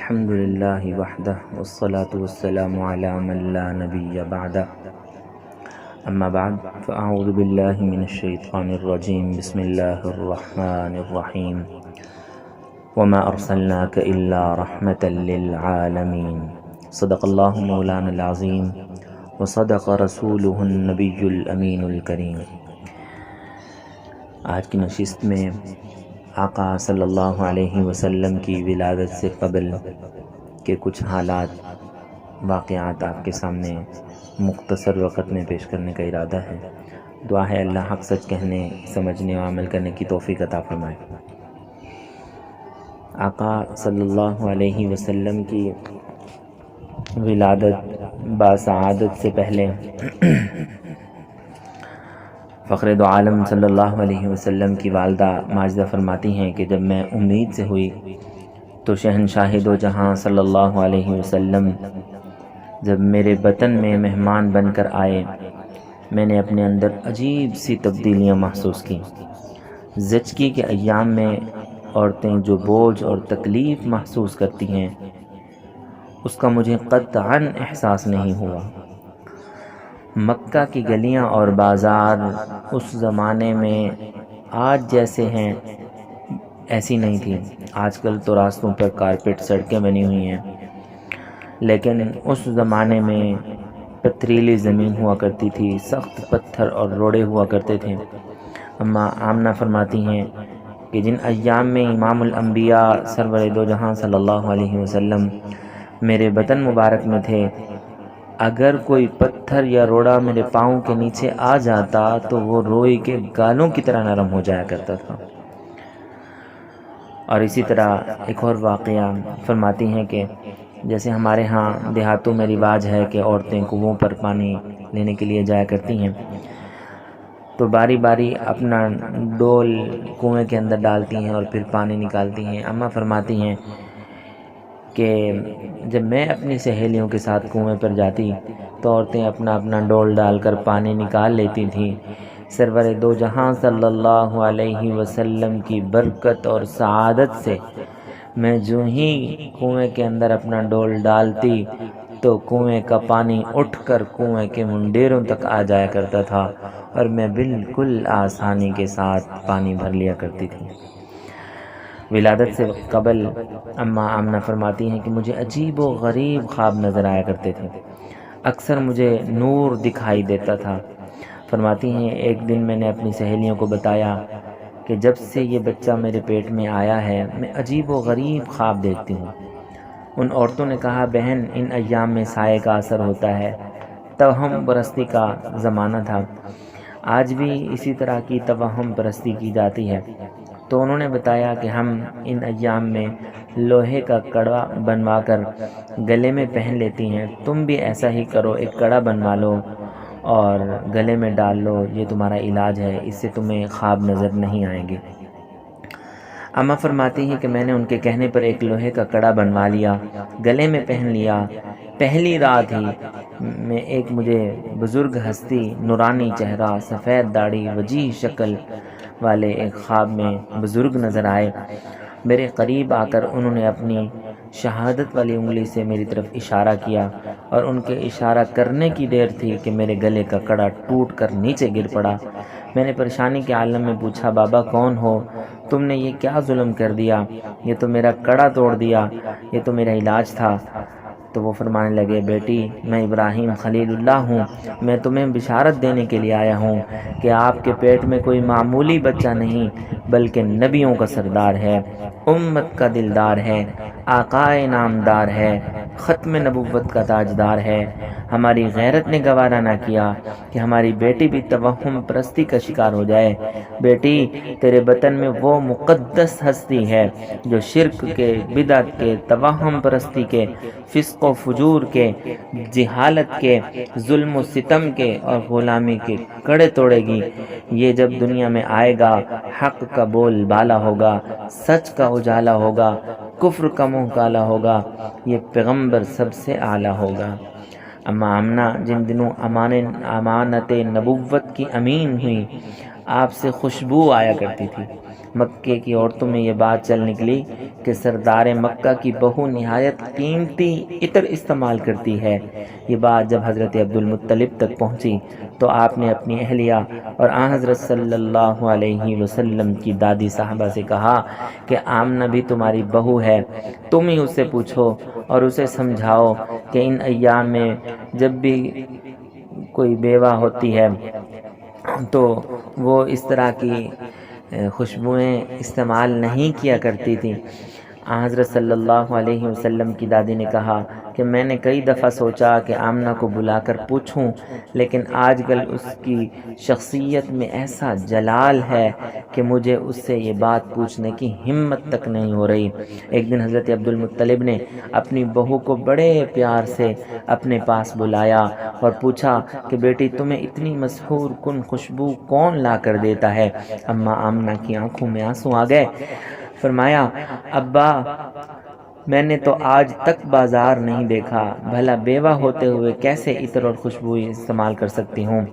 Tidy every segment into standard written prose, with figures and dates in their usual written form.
الحمد لله وحده والصلاة والسلام على من لا نبي بعده أما بعد فأعوذ بالله من الشيطان الرجيم بسم الله الرحمن الرحيم وما أرسلناك إلا رحمة للعالمين صدق الله مولانا العظيم وصدق رسوله النبي الأمين الكريم۔ آج کی نشست میں آقا صلی اللہ علیہ وسلم کی ولادت سے قبل کے کچھ حالات واقعات آپ کے سامنے مختصر وقت میں پیش کرنے کا ارادہ ہے۔ دعا ہے اللہ حق سچ کہنے، سمجھنے اور عمل کرنے کی توفیق عطا فرمائے۔ آقا صلی اللہ علیہ وسلم کی ولادت باسعادت سے پہلے فخر دو عالم صلی اللہ علیہ وسلم کی والدہ ماجدہ فرماتی ہیں کہ جب میں امید سے ہوئی تو شہنشاہ دو جہاں صلی اللہ علیہ وسلم جب میرے بطن میں مہمان بن کر آئے، میں نے اپنے اندر عجیب سی تبدیلیاں محسوس کی۔ زچگی کے ایام میں عورتیں جو بوجھ اور تکلیف محسوس کرتی ہیں اس کا مجھے قطعاً احساس نہیں ہوا۔ مکہ کی گلیاں اور بازار اس زمانے میں آج جیسے ہیں ایسی نہیں تھی۔ آج کل تو راستوں پر کارپیٹ سڑکیں بنی ہوئی ہیں، لیکن اس زمانے میں پتھریلی زمین ہوا کرتی تھی، سخت پتھر اور روڑے ہوا کرتے تھے۔ اما آمنہ فرماتی ہیں کہ جن ایام میں امام الانبیاء سرور دو جہاں صلی اللہ علیہ وسلم میرے بدن مبارک میں تھے، اگر کوئی پتھر یا روڑا میرے پاؤں کے نیچے آ جاتا تو وہ روئی کے گالوں کی طرح نرم ہو جایا کرتا تھا۔ اور اسی طرح ایک اور واقعہ فرماتی ہیں کہ جیسے ہمارے ہاں دیہاتوں میں رواج ہے کہ عورتیں کنووں پر پانی لینے کے لیے جایا کرتی ہیں، تو باری باری اپنا ڈول کنویں کے اندر ڈالتی ہیں اور پھر پانی نکالتی ہیں۔ اماں فرماتی ہیں کہ جب میں اپنی سہیلیوں کے ساتھ کنویں پر جاتی تو عورتیں اپنا اپنا ڈول ڈال کر پانی نکال لیتی تھیں۔ سرور دو جہاں صلی اللہ علیہ وسلم کی برکت اور سعادت سے میں جو ہی کنویں کے اندر اپنا ڈول ڈالتی تو کنویں کا پانی اٹھ کر کنویں کے منڈیروں تک آ جایا کرتا تھا اور میں بالکل آسانی کے ساتھ پانی بھر لیا کرتی تھی۔ ولادت سے قبل اماں آمنہ فرماتی ہیں کہ مجھے عجیب و غریب خواب نظر آیا کرتے تھے، اکثر مجھے نور دکھائی دیتا تھا۔ فرماتی ہیں ایک دن میں نے اپنی سہیلیوں کو بتایا کہ جب سے یہ بچہ میرے پیٹ میں آیا ہے میں عجیب و غریب خواب دیکھتی ہوں۔ ان عورتوں نے کہا بہن ان ایام میں سائے کا اثر ہوتا ہے، توہم پرستی کا زمانہ تھا، آج بھی اسی طرح کی توہم پرستی کی جاتی ہے۔ تو انہوں نے بتایا کہ ہم ان ایام میں لوہے کا کڑا بنوا کر گلے میں پہن لیتی ہیں، تم بھی ایسا ہی کرو، ایک کڑا بنوا لو اور گلے میں ڈال لو، یہ تمہارا علاج ہے، اس سے تمہیں خواب نظر نہیں آئیں گے۔ اماں فرماتی ہیں کہ میں نے ان کے کہنے پر ایک لوہے کا کڑا بنوا لیا، گلے میں پہن لیا۔ پہلی رات ہی میں ایک مجھے بزرگ ہستی، نورانی چہرہ، سفید داڑھی، وجیح شکل والے ایک خواب میں بزرگ نظر آئے۔ میرے قریب آ کر انہوں نے اپنی شہادت والی انگلی سے میری طرف اشارہ کیا اور ان کے اشارہ کرنے کی دیر تھی کہ میرے گلے کا کڑا ٹوٹ کر نیچے گر پڑا۔ میں نے پریشانی کے عالم میں پوچھا بابا کون ہو؟ تم نے یہ کیا ظلم کر دیا؟ یہ تو میرا کڑا توڑ دیا، یہ تو میرا علاج تھا۔ تو وہ فرمانے لگے بیٹی میں ابراہیم خلیل اللہ ہوں، میں تمہیں بشارت دینے کے لیے آیا ہوں کہ آپ کے پیٹ میں کوئی معمولی بچہ نہیں بلکہ نبیوں کا سردار ہے، امت کا دلدار ہے، آقائے نامدار ہے، ختم نبوت کا تاجدار ہے۔ ہماری غیرت نے گوارا نہ کیا کہ ہماری بیٹی بھی توہم پرستی کا شکار ہو جائے۔ بیٹی تیرے بطن میں وہ مقدس ہستی ہے جو شرک کے، بدعت کے، توہم پرستی کے، فسق و فجور کے، جہالت کے، ظلم و ستم کے اور غلامی کے کڑے توڑے گی۔ یہ جب دنیا میں آئے گا حق کا بول بالا ہوگا، سچ کا اجالا ہوگا، کفر کا منہ کالا ہوگا، یہ پیغمبر سب سے اعلیٰ ہوگا۔ اما آمنہ جن دنوں امانت نبوت کی امین ہوئی، آپ سے خوشبو آیا کرتی تھی۔ مکے کی عورتوں میں یہ بات چل نکلی کہ سردار مکہ کی بہو نہایت قیمتی عطر استعمال کرتی ہے۔ یہ بات جب حضرت عبد المطلب تک پہنچی تو آپ نے اپنی اہلیہ اور آن حضرت صلی اللہ علیہ وسلم کی دادی صاحبہ سے کہا کہ آمنہ بھی تمہاری بہو ہے، تم ہی اس سے پوچھو اور اسے سمجھاؤ کہ ان ایام میں جب بھی کوئی بیوہ ہوتی ہے تو وہ اس طرح کی خوشبوئیں استعمال نہیں کیا کرتی تھی۔ حضرت صلی اللہ علیہ وسلم کی دادی نے کہا کہ میں نے کئی دفعہ سوچا کہ آمنہ کو بلا کر پوچھوں، لیکن آج کل اس کی شخصیت میں ایسا جلال ہے کہ مجھے اس سے یہ بات پوچھنے کی ہمت تک نہیں ہو رہی۔ ایک دن حضرت عبد المطلب نے اپنی بہو کو بڑے پیار سے اپنے پاس بلایا اور پوچھا کہ بیٹی تمہیں اتنی مسحور کن خوشبو کون لا کر دیتا ہے؟ اماں آمنہ کی آنکھوں میں آنسو آ گئے۔ فرمایا ابا میں نے تو آج تک بازار نہیں دیکھا، بھلا بیوہ ہوتے ہوئے کیسے عطر اور خوشبو استعمال کر سکتی ہوں؟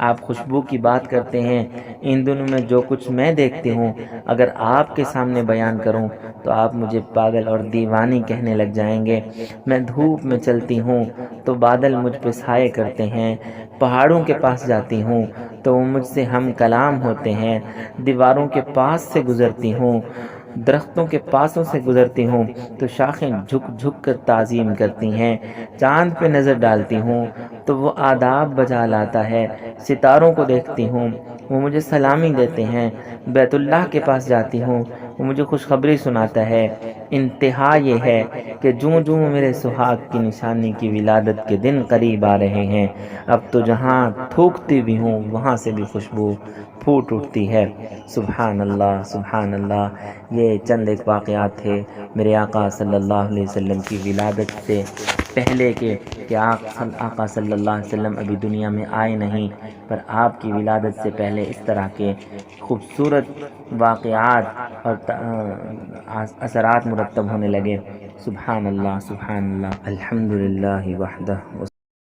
آپ خوشبو کی بات کرتے ہیں، ان دنوں میں جو کچھ میں دیکھتی ہوں اگر آپ کے سامنے بیان کروں تو آپ مجھے پاگل اور دیوانی کہنے لگ جائیں گے۔ میں دھوپ میں چلتی ہوں تو بادل مجھ پہ سائے کرتے ہیں، پہاڑوں کے پاس جاتی ہوں تو وہ مجھ سے ہم کلام ہوتے ہیں، دیواروں کے پاس سے گزرتی ہوں، درختوں کے پاسوں سے گزرتی ہوں تو شاخیں جھک جھک کر تعظیم کرتی ہیں، چاند پہ نظر ڈالتی ہوں تو وہ آداب بجا لاتا ہے، ستاروں کو دیکھتی ہوں وہ مجھے سلامی دیتے ہیں، بیت اللہ کے پاس جاتی ہوں وہ مجھے خوشخبری سناتا ہے۔ انتہا یہ ہے کہ جوں جوں میرے سہاگ کی نشانی کی ولادت کے دن قریب آ رہے ہیں، اب تو جہاں تھوکتی بھی ہوں وہاں سے بھی خوشبو پھوٹ اٹھتی ہے۔ سبحان اللہ سبحان اللہ۔ یہ چند ایک واقعات تھے میرے آقا صلی اللہ علیہ وسلم کی ولادت سے پہلے کے کہ آقا صلی اللہ علیہ وسلم ابھی دنیا میں آئے نہیں، پر آپ کی ولادت سے پہلے اس طرح کے خوبصورت واقعات اور اثرات مرتب ہونے لگے۔ سبحان اللہ سبحان اللہ۔ الحمدللہ وحدہ۔